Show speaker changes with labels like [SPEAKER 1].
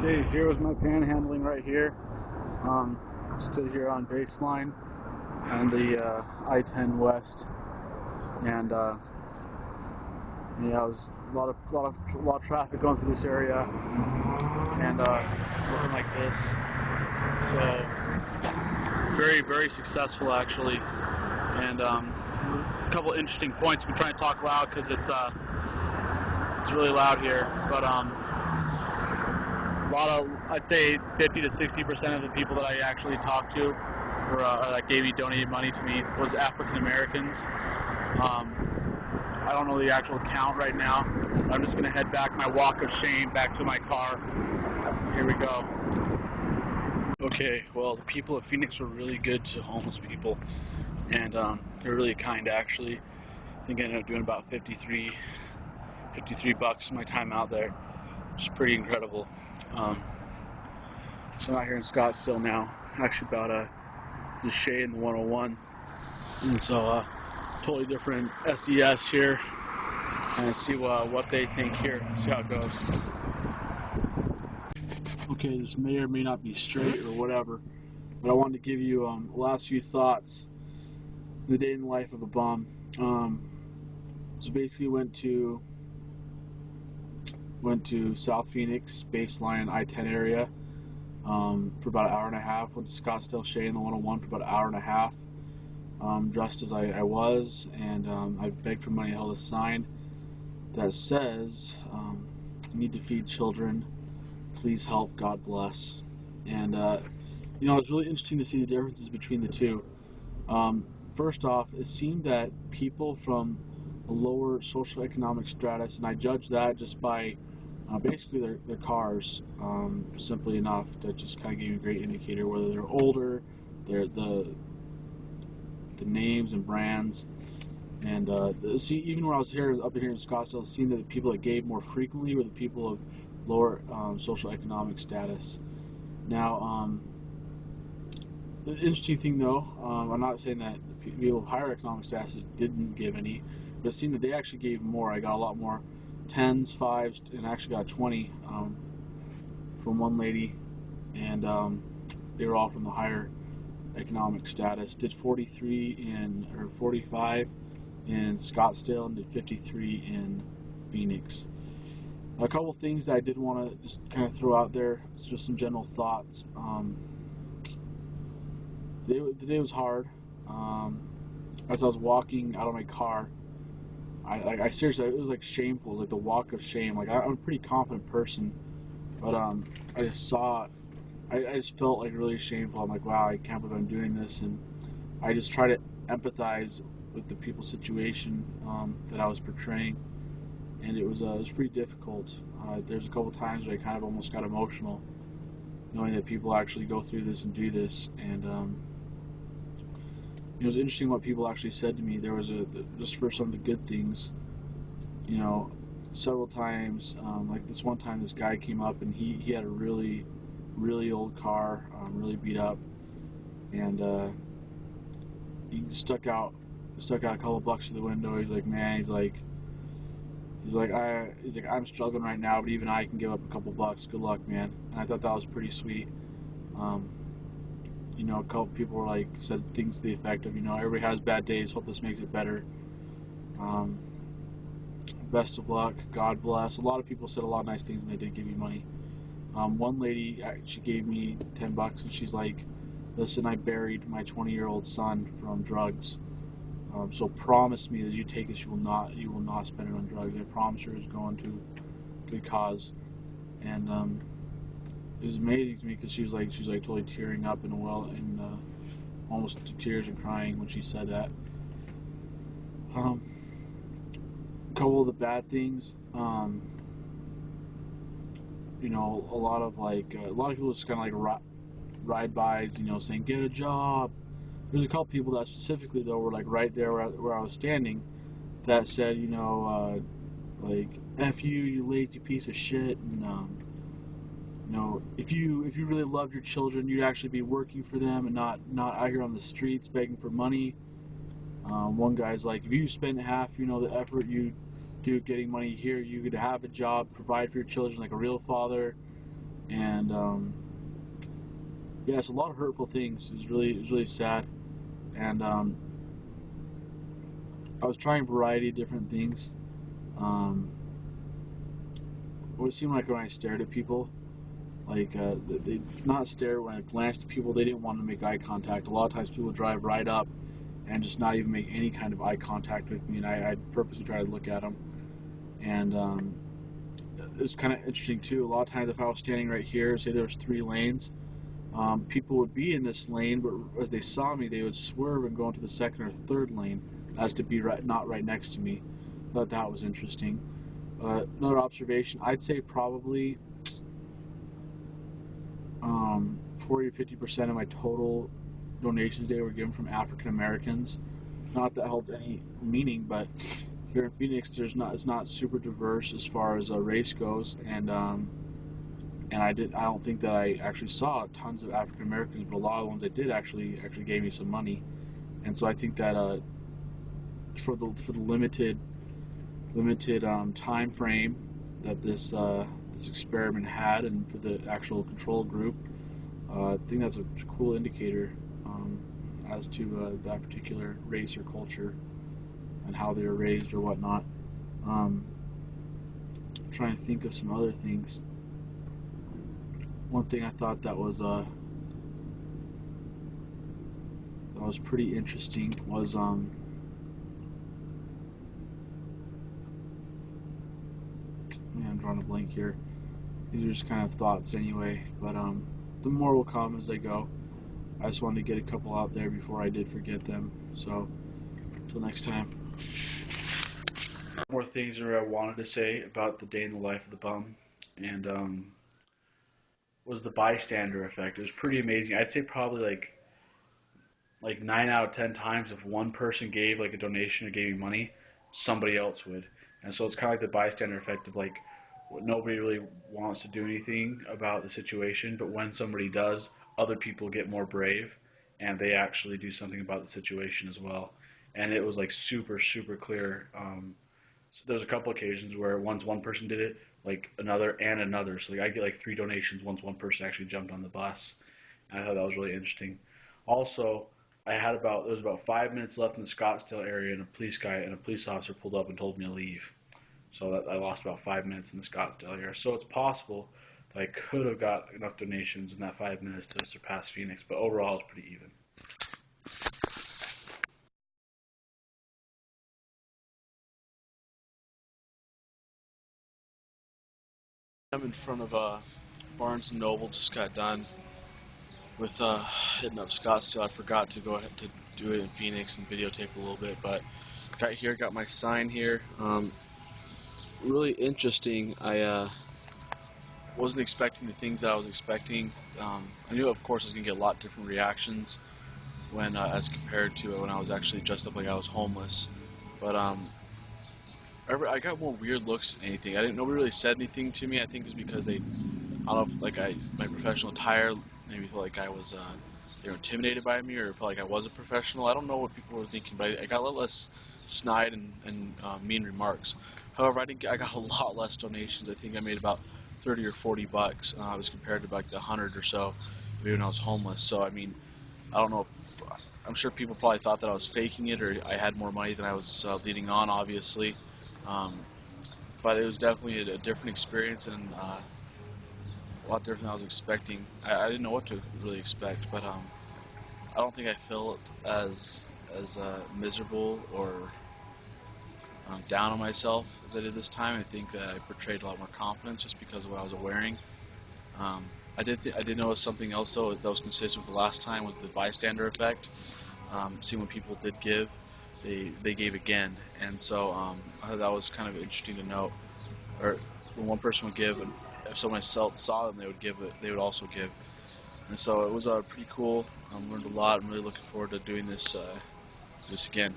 [SPEAKER 1] Okay, here was my panhandling right here. Stood here on Baseline and the I-10 West, and yeah, it was a lot of traffic going through this area, and looking like this. So very successful actually, and a couple interesting points. I'm trying to talk loud because it's really loud here, but a lot of, I'd say 50 to 60% of the people that I actually talked to or that donated money to me was African Americans. I don't know the actual count right now. I'm just gonna head back my walk of shame back to my car. Here we go. Okay, well, the people of Phoenix were really good to homeless people, and they're really kind actually. I think I ended up doing about 53 bucks my time out there, which is pretty incredible. So I'm out here in Scottsdale now, actually about the Shea and the 101, and so totally different SES here, and see what they think here, see how it goes. Okay, this may or may not be straight or whatever, but I wanted to give you the last few thoughts, the day in the life of a bum. So basically went to South Phoenix, Baseline, I-10 area for about an hour and a half. Went to Scottsdale, Shea, and the 101 for about an hour and a half, dressed as I was, and I begged for money. I held a sign that says, "Need to feed children. Please help. God bless." And you know, it's really interesting to see the differences between the two. First off, it seemed that people from a lower socioeconomic stratus, and I judge that just by basically their cars, simply enough to just kind of give you a great indicator whether they're older, the names and brands, and see, even when I was up here in Scottsdale, it seemed that the people that gave more frequently were the people of lower socioeconomic status. Now, the interesting thing though, I'm not saying that the people of higher economic status didn't give any, but it seemed that they actually gave more. I got a lot more 10s, 5s, and I actually got 20 from one lady, and they were all from the higher economic status. Did 45 in Scottsdale and did 53 in Phoenix. A couple things that I did want to just kind of throw out there, just some general thoughts. The day was hard. As I was walking out of my car, I seriously, it was like shameful. It was like the walk of shame. Like I'm a pretty confident person, but I just felt like really shameful. I'm like, wow, I can't believe I'm doing this, and I just try to empathize with the people's situation that I was portraying, and it was pretty difficult. There's a couple times where I kind of almost got emotional, knowing that people actually go through this and do this, and it was interesting what people actually said to me. There was just for some of the good things, you know, several times, like this one time, this guy came up and he had a really old car, really beat up, and he stuck out a couple bucks through the window. He's like, man, he's like, I'm struggling right now, but even I can give up a couple bucks. Good luck, man. And I thought that was pretty sweet. You know, a couple people were like, said things to the effect of, you know, everybody has bad days. Hope this makes it better. Best of luck. God bless. A lot of people said a lot of nice things, and they did give me money. One lady, she gave me 10 bucks, and she's like, listen, I buried my 20-year-old son from drugs. So promise me that you take this, you will not spend it on drugs. I promise you it's going to good cause. And it was amazing to me because she was like totally tearing up and almost to tears and crying when she said that. A couple of the bad things, you know, a lot of people just kind of like ride-bys, you know, saying get a job. There's a couple people that specifically though were like right there where I was standing that said, you know, like F you lazy piece of shit, and you know, if you really loved your children, you'd actually be working for them and not out here on the streets begging for money. One guy's like, if you spend half, you know, the effort you do getting money here, you could have a job, provide for your children like a real father. and yeah, it's a lot of hurtful things. It was really sad, and I was trying a variety of different things. Um, it would seem like when I stared at people, like they not stare when I glanced at people, they didn't want to make eye contact. A lot of times people drive right up and just not even make any kind of eye contact with me, and I purposely try to look at them. And it was kind of interesting too. A lot of times, if I was standing right here, say there was 3 lanes, people would be in this lane, but as they saw me, they would swerve and go into the second or third lane, as to be not right next to me. I thought that was interesting. Another observation, I'd say probably 40 to 50% of my total donations today were given from African Americans. Not that held any meaning, but here in Phoenix, it's not super diverse as far as race goes, and I don't think that I actually saw tons of African Americans, but a lot of the ones I did actually gave me some money, and so I think that for the limited time frame that this experiment had, and for the actual control group, I think that's a cool indicator as to that particular race or culture and how they were raised or whatnot. I'm trying to think of some other things. One thing I thought that was pretty interesting was man, I'm drawing a blank here. These are just kind of thoughts anyway, but the more will come as I go. I just wanted to get a couple out there before I did forget them. So until next time. More things that I wanted to say about the day in the life of the bum, and was the bystander effect. It was pretty amazing. I'd say probably like 9 out of 10 times, if one person gave like a donation or gave me money, somebody else would. And so it's kind of like the bystander effect of like nobody really wants to do anything about the situation, but when somebody does, other people get more brave and they actually do something about the situation as well. And it was like super clear. So there's a couple occasions where once one person did it, like another and another. So like I get like 3 donations once one person actually jumped on the bus. And I thought that was really interesting. Also, there was about 5 minutes left in the Scottsdale area, and a police officer pulled up and told me to leave. So that I lost about 5 minutes in the Scottsdale area. So it's possible that I could have got enough donations in that 5 minutes to surpass Phoenix, but overall it's pretty even. I'm in front of Barnes and Noble. Just got done with hitting up Scottsdale. I forgot to go ahead to do it in Phoenix and videotape a little bit, but got my sign here. Really interesting. I wasn't expecting the things that I was expecting. I knew, of course, I was gonna get a lot different reactions when as compared to when I was actually dressed up like I was homeless. But I got more weird looks than anything. Nobody really said anything to me. I think it's because I don't know if, like my professional attire maybe felt like I was they were intimidated by me, or felt like I was a professional. I don't know what people were thinking, but I got a little less snide and mean remarks. However, I got a lot less donations. I think I made about 30 or 40 bucks as compared to like the 100 or so maybe when I was homeless. So I mean, I don't know. I'm sure people probably thought that I was faking it, or I had more money than I was leading on, obviously. Um, but it was definitely a different experience, and a lot different than I was expecting. I didn't know what to really expect, but I don't think I felt as miserable or down on myself as I did this time. I think that I portrayed a lot more confidence just because of what I was wearing. Um, I did notice something else though that was consistent with the last time, was the bystander effect. Seeing when people did give, they gave again, and so I thought that was kind of interesting to note. Or when one person would give, and if someone else saw them, they would also give. And so it was pretty cool. Learned a lot. I'm really looking forward to doing this again.